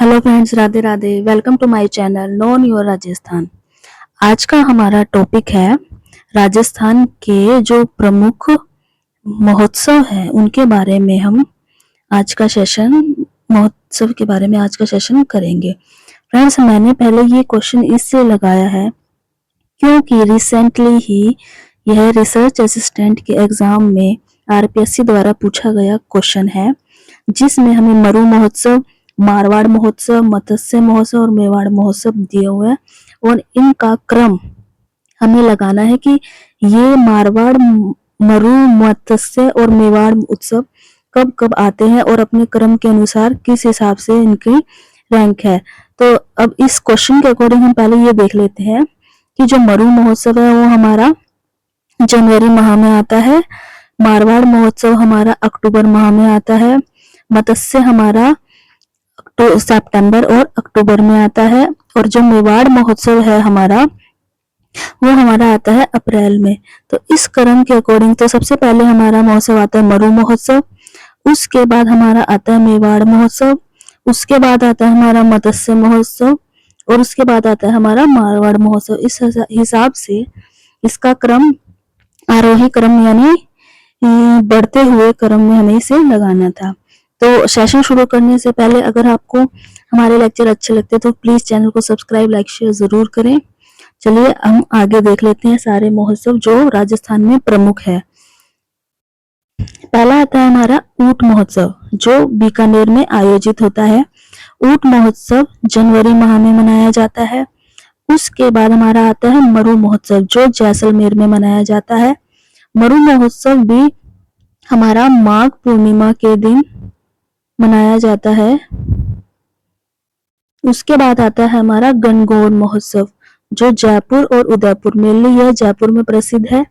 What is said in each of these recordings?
Hello friends, Radhe Radhe. Welcome to my channel known your Rajasthan. आज का हमारा टॉपिक है राजस्थान के जो प्रमुख महोत्सव हैं उनके बारे में हम आज का सेशन महोत्सव के बारे में आज का सेशन करेंगे। फ्रेंड्स, मैंने पहले ये क्वेश्चन इससे लगाया है क्योंकि रिसेंटली ही यह रिसर्च असिस्टेंट के एग्जाम में आरपीएससी द्वारा पूछा गया क्वेश्चन है, जिसमें हमें मरु महोत्सव, मारवाड़ महोत्सव, मत्स्य महोत्सव और मेवाड़ महोत्सव दिए हुए हैं और इनका क्रम हमें लगाना है कि ये मारवाड़, मरु, मत्स्य और मेवाड़ उत्सव कब कब आते हैं और अपने क्रम के अनुसार किस हिसाब से इनकी रैंक है। तो अब इस क्वेश्चन के अकॉर्डिंग हम पहले ये देख लेते हैं कि जो मरु महोत्सव है वो हमारा जनवरी माह में आता है, मारवाड़ महोत्सव हमारा अक्टूबर माह में आता है, मत्स्य हमारा तो सितंबर और अक्टूबर में आता है और जो मेवाड़ महोत्सव है हमारा वो हमारा आता है अप्रैल में। तो इस क्रम के अकॉर्डिंग तो सबसे पहले हमारा महोत्सव आता है मरु महोत्सव, उसके बाद हमारा आता है मेवाड़ महोत्सव, उसके बाद आता है हमारा मत्स्य महोत्सव और उसके बाद आता है हमारा मारवाड़ महोत्सव। इस हिसाब से इसका क्रम आरोही क्रम यानी बढ़ते हुए क्रम में हमें इसे लगाना था। तो सेशन शुरू करने से पहले अगर आपको हमारे लेक्चर अच्छे लगते तो प्लीज चैनल को सब्सक्राइब, लाइक, शेयर जरूर करें। चलिए हम आगे देख लेते हैं सारे महोत्सव जो राजस्थान में प्रमुख है। पहला आता है हमारा ऊंट महोत्सव जो बीकानेर में आयोजित होता है। ऊंट महोत्सव जनवरी माह में मनाया जाता है। उसके बाद हमारा आता है मरु महोत्सव जो जैसलमेर में मनाया जाता है। मरु महोत्सव भी हमारा माघ पूर्णिमा के दिन मनाया जाता है। उसके बाद आता है हमारा गणगौर महोत्सव जो जयपुर और उदयपुर, मेनली यह जयपुर में प्रसिद्ध है।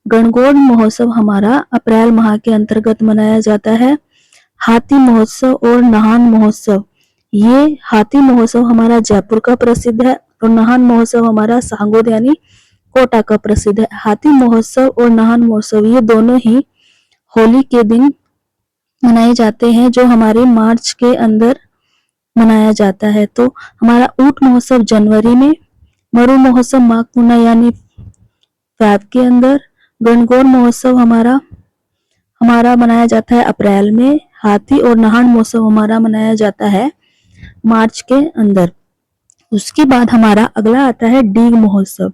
गणगौर महोत्सव हमारा अप्रैल माह के अंतर्गत मनाया जाता है। हाथी महोत्सव और नाहन महोत्सव, ये हाथी महोत्सव हमारा जयपुर का प्रसिद्ध है और नाहन महोत्सव हमारा सांगोद यानी कोटा का प्रसिद्ध है। हाथी महोत्सव और नाहन महोत्सव ये दोनों ही होली के दिन मनाए जाते हैं जो हमारे मार्च के अंदर मनाया जाता है। तो हमारा ऊंट महोत्सव जनवरी में, मरु महोत्सव माघ पूर्णिमा यानी फेब के अंदर, गणगौर महोत्सव हमारा मनाया जाता है अप्रैल में, हाथी और नाहन महोत्सव हमारा मनाया जाता है मार्च के अंदर। उसके बाद हमारा अगला आता है डीग महोत्सव।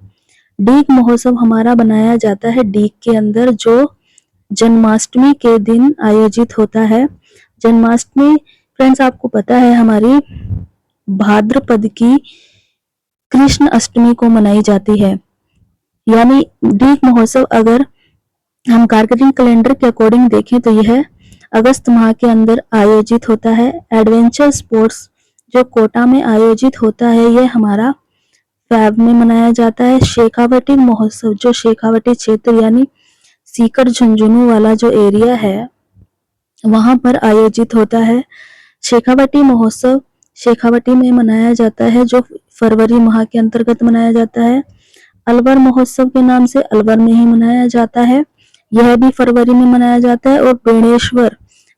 डीग महोत्सव हमारा मनाया जाता है डीग के अंदर जो जन्माष्टमी के दिन आयोजित होता है। जन्माष्टमी फ्रेंड्स आपको पता है हमारी भाद्रपद की कृष्ण अष्टमी को मनाई जाती है। यानी डीग महोत्सव अगर हम कार्तिक कैलेंडर के अकॉर्डिंग देखें तो यह अगस्त माह के अंदर आयोजित होता है। एडवेंचर स्पोर्ट्स जो कोटा में आयोजित होता है यह हमारा फेब में मनाया जाता है। शेखावटी महोत्सव जो शेखावटी क्षेत्र यानी सीकर झुंझुनू वाला जो एरिया है वहां पर आयोजित होता है। शेखावटी महोत्सव शेखावटी में मनाया जाता है जो फरवरी माह के अंतर्गत मनाया जाता है। अलवर महोत्सव के नाम से अलवर में ही मनाया जाता है, यह भी फरवरी में मनाया जाता है। और बेणेश्वर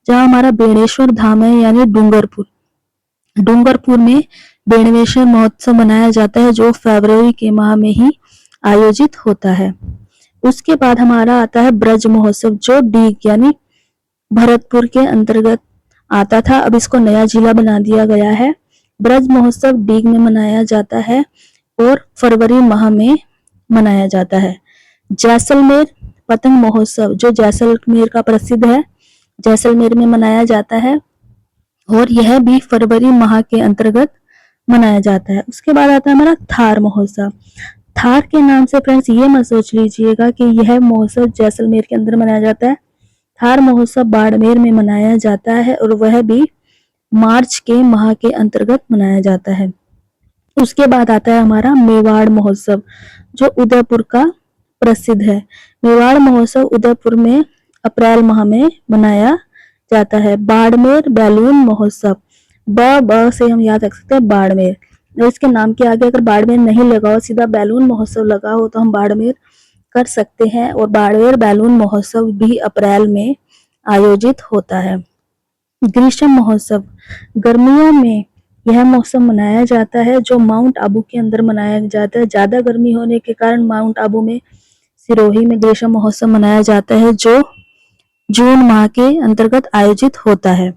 जहाँ हमारा बेणेश्वर धाम है यानी डूंगरपुर में बेणेश्वर महोत्सव मनाया जाता है जो फरवरी के माह में ही आयोजित होता है। उसके बाद हमारा आता है ब्रज महोत्सव जो डीग यानी भरतपुर के अंतर्गत आता था, अब इसको नया जिला बना दिया गया है। ब्रज महोत्सव डीग में मनाया जाता है और फरवरी माह में मनाया जाता है। जैसलमेर पतंग महोत्सव जो जैसलमेर का प्रसिद्ध है, जैसलमेर में मनाया जाता है और यह भी फरवरी माह के अंतर्गत मनाया जाता है। उसके बाद आता है हमारा थार महोत्सव। थार के नाम से फ्रेंड्स ये मत सोच लीजिएगा कि यह महोत्सव जैसलमेर के अंदर मनाया जाता है। थार महोत्सव बाड़मेर में मनाया जाता है और वह भी मार्च के माह के अंतर्गत मनाया जाता है। उसके बाद आता है हमारा मेवाड़ महोत्सव जो उदयपुर का प्रसिद्ध है। मेवाड़ महोत्सव उदयपुर में अप्रैल माह में मनाया जाता है। बाड़मेर बैलून महोत्सव, ब से हम याद रख सकते हैं बाड़मेर, और इसके नाम के आगे अगर बाड़मेर नहीं लगा हो, सीधा बैलून महोत्सव लगा हो तो हम बाड़मेर कर सकते हैं। और बाड़मेर बैलून महोत्सव भी अप्रैल में आयोजित होता है। ग्रीष्म महोत्सव गर्मियों में यह मौसम मनाया जाता है जो माउंट आबू के अंदर मनाया जाता है। ज़्यादा गर्मी होने के कारण माउंट आबू में सिरोही में ग्रीष्म महोत्सव मनाया जाता है जो जून माह के अंतर्गत आयोजित होता है।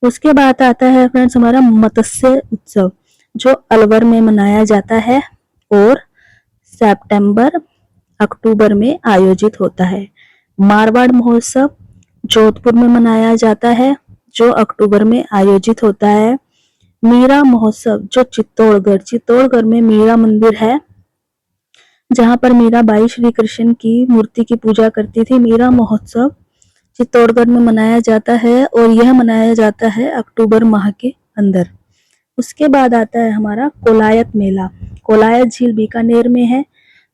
उसके बाद आता है फ्रेंड्स हमारा मत्स्य उत्सव जो अलवर में मनाया जाता है और सितंबर अक्टूबर में आयोजित होता है। मारवाड़ महोत्सव जोधपुर में मनाया जाता है जो अक्टूबर में आयोजित होता है। मीरा महोत्सव जो चित्तौड़गढ़ में मीरा मंदिर है जहां पर मीराबाई श्री कृष्ण की मूर्ति की पूजा करती थी। मीरा महोत्सव चित्तौड़गढ़ में मनाया जाता है और यह मनाया जाता है अक्टूबर माह के अंदर। उसके बाद आता है हमारा कोलायत मेला। कोलायत झील बीकानेर में है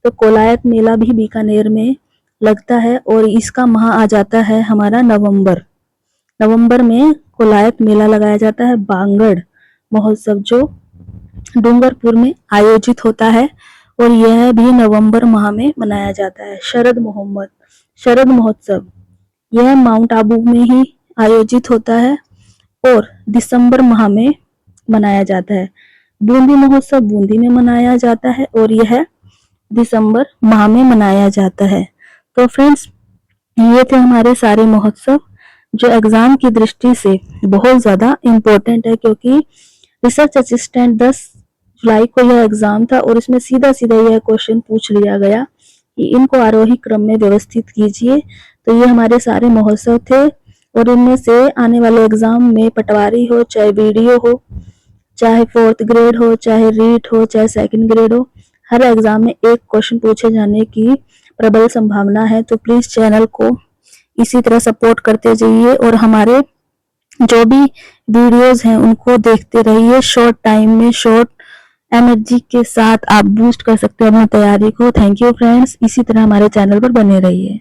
तो कोलायत मेला भी बीकानेर में लगता है और इसका माह आ जाता है हमारा नवंबर में कोलायत मेला लगाया जाता है। बांगड़ महोत्सव जो डूंगरपुर में आयोजित होता है और यह भी नवंबर माह में मनाया जाता है। शरद महोत्सव यह माउंट आबू में ही आयोजित होता है और दिसंबर माह में मनाया जाता है। बूंदी महोत्सव बूंदी में मनाया जाता है और यह दिसंबर माह में मनाया जाता है। तो फ्रेंड्स ये थे हमारे सारे महोत्सव जो एग्जाम की दृष्टि से बहुत ज्यादा इम्पोर्टेंट है, क्योंकि रिसर्च असिस्टेंट 10 जुलाई को यह एग्जाम था और इसमें सीधा सीधा यह क्वेश्चन पूछ लिया गया कि इनको आरोही क्रम में व्यवस्थित कीजिए। तो ये हमारे सारे महोत्सव थे और इनमें से आने वाले एग्जाम में पटवारी हो, चाहे वीडियो हो, चाहे 4th ग्रेड हो, चाहे रीट हो, चाहे 2nd ग्रेड हो, हर एग्जाम में एक क्वेश्चन पूछे जाने की प्रबल संभावना है। तो प्लीज चैनल को इसी तरह सपोर्ट करते जाइए और हमारे जो भी वीडियोस हैं उनको देखते रहिए। शॉर्ट टाइम में शॉर्ट एनर्जी के साथ आप बूस्ट कर सकते हैं अपनी तैयारी को। थैंक यू फ्रेंड्स, इसी तरह हमारे चैनल पर बने रहिए।